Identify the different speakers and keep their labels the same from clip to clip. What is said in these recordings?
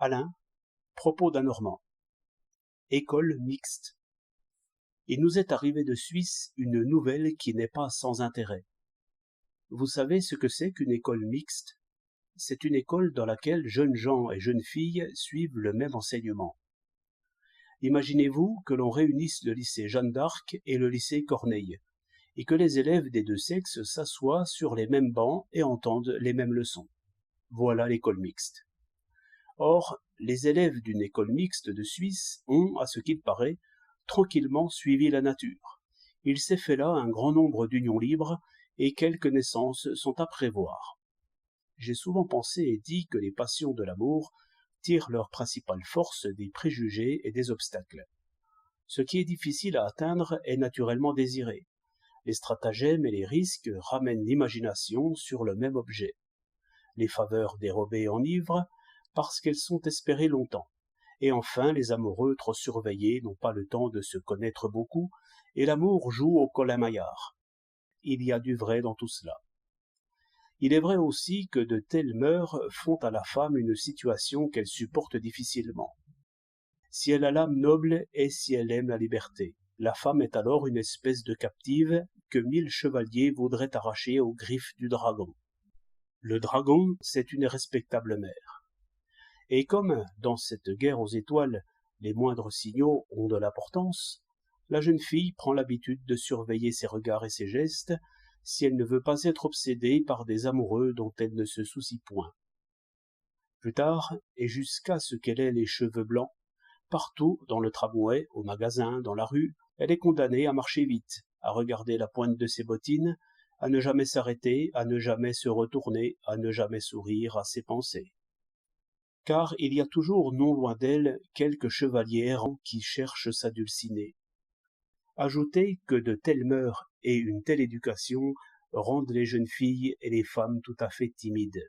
Speaker 1: Alain, propos d'un Normand. École mixte. Il nous est arrivé de Suisse une nouvelle qui n'est pas sans intérêt. Vous savez ce que c'est qu'une école mixte? C'est une école dans laquelle jeunes gens et jeunes filles suivent le même enseignement. Imaginez-vous que l'on réunisse le lycée Jeanne d'Arc et le lycée Corneille, et que les élèves des deux sexes s'assoient sur les mêmes bancs et entendent les mêmes leçons. Voilà l'école mixte. Or, les élèves d'une école mixte de Suisse ont, à ce qu'il paraît, tranquillement suivi la nature. Il s'est fait là un grand nombre d'unions libres et quelques naissances sont à prévoir. J'ai souvent pensé et dit que les passions de l'amour tirent leur principale force des préjugés et des obstacles. Ce qui est difficile à atteindre est naturellement désiré. Les stratagèmes et les risques ramènent l'imagination sur le même objet. Les faveurs dérobées enivrent parce qu'elles sont espérées longtemps. Et enfin, les amoureux trop surveillés n'ont pas le temps de se connaître beaucoup, et l'amour joue au colin-maillard. Il y a du vrai dans tout cela. Il est vrai aussi que de telles mœurs font à la femme une situation qu'elle supporte difficilement. Si elle a l'âme noble et si elle aime la liberté, la femme est alors une espèce de captive que 1000 chevaliers voudraient arracher aux griffes du dragon. Le dragon, c'est une respectable mère. Et comme, dans cette guerre aux étoiles, les moindres signaux ont de l'importance, la jeune fille prend l'habitude de surveiller ses regards et ses gestes si elle ne veut pas être obsédée par des amoureux dont elle ne se soucie point. Plus tard, et jusqu'à ce qu'elle ait les cheveux blancs, partout, dans le tramway, au magasin, dans la rue, elle est condamnée à marcher vite, à regarder la pointe de ses bottines, à ne jamais s'arrêter, à ne jamais se retourner, à ne jamais sourire à ses pensées. Car il y a toujours non loin d'elle quelques chevaliers errants qui cherchent sa dulcinée. Ajoutez que de telles mœurs et une telle éducation rendent les jeunes filles et les femmes tout à fait timides.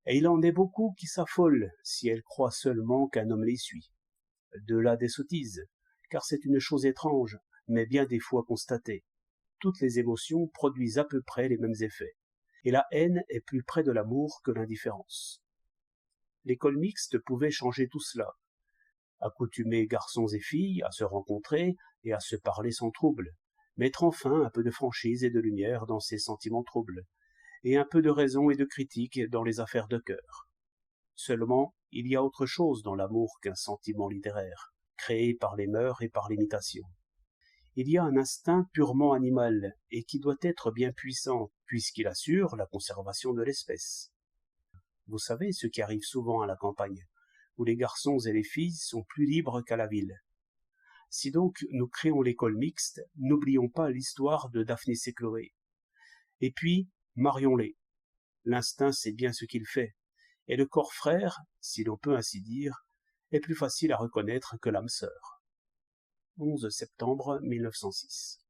Speaker 1: Et il en est beaucoup qui s'affolent si elles croient seulement qu'un homme les suit. De là des sottises, car c'est une chose étrange, mais bien des fois constatée. Toutes les émotions produisent à peu près les mêmes effets, et la haine est plus près de l'amour que l'indifférence. L'école mixte pouvait changer tout cela, accoutumer garçons et filles à se rencontrer et à se parler sans trouble, mettre enfin un peu de franchise et de lumière dans ces sentiments troubles, et un peu de raison et de critique dans les affaires de cœur. Seulement, il y a autre chose dans l'amour qu'un sentiment littéraire, créé par les mœurs et par l'imitation. Il y a un instinct purement animal, et qui doit être bien puissant, puisqu'il assure la conservation de l'espèce. Vous savez ce qui arrive souvent à la campagne, où les garçons et les filles sont plus libres qu'à la ville. Si donc nous créons l'école mixte, n'oublions pas l'histoire de Daphnis et Chloé. Et puis, marions-les. L'instinct sait bien ce qu'il fait, et le corps frère, si l'on peut ainsi dire, est plus facile à reconnaître que l'âme sœur. 11 septembre 1906.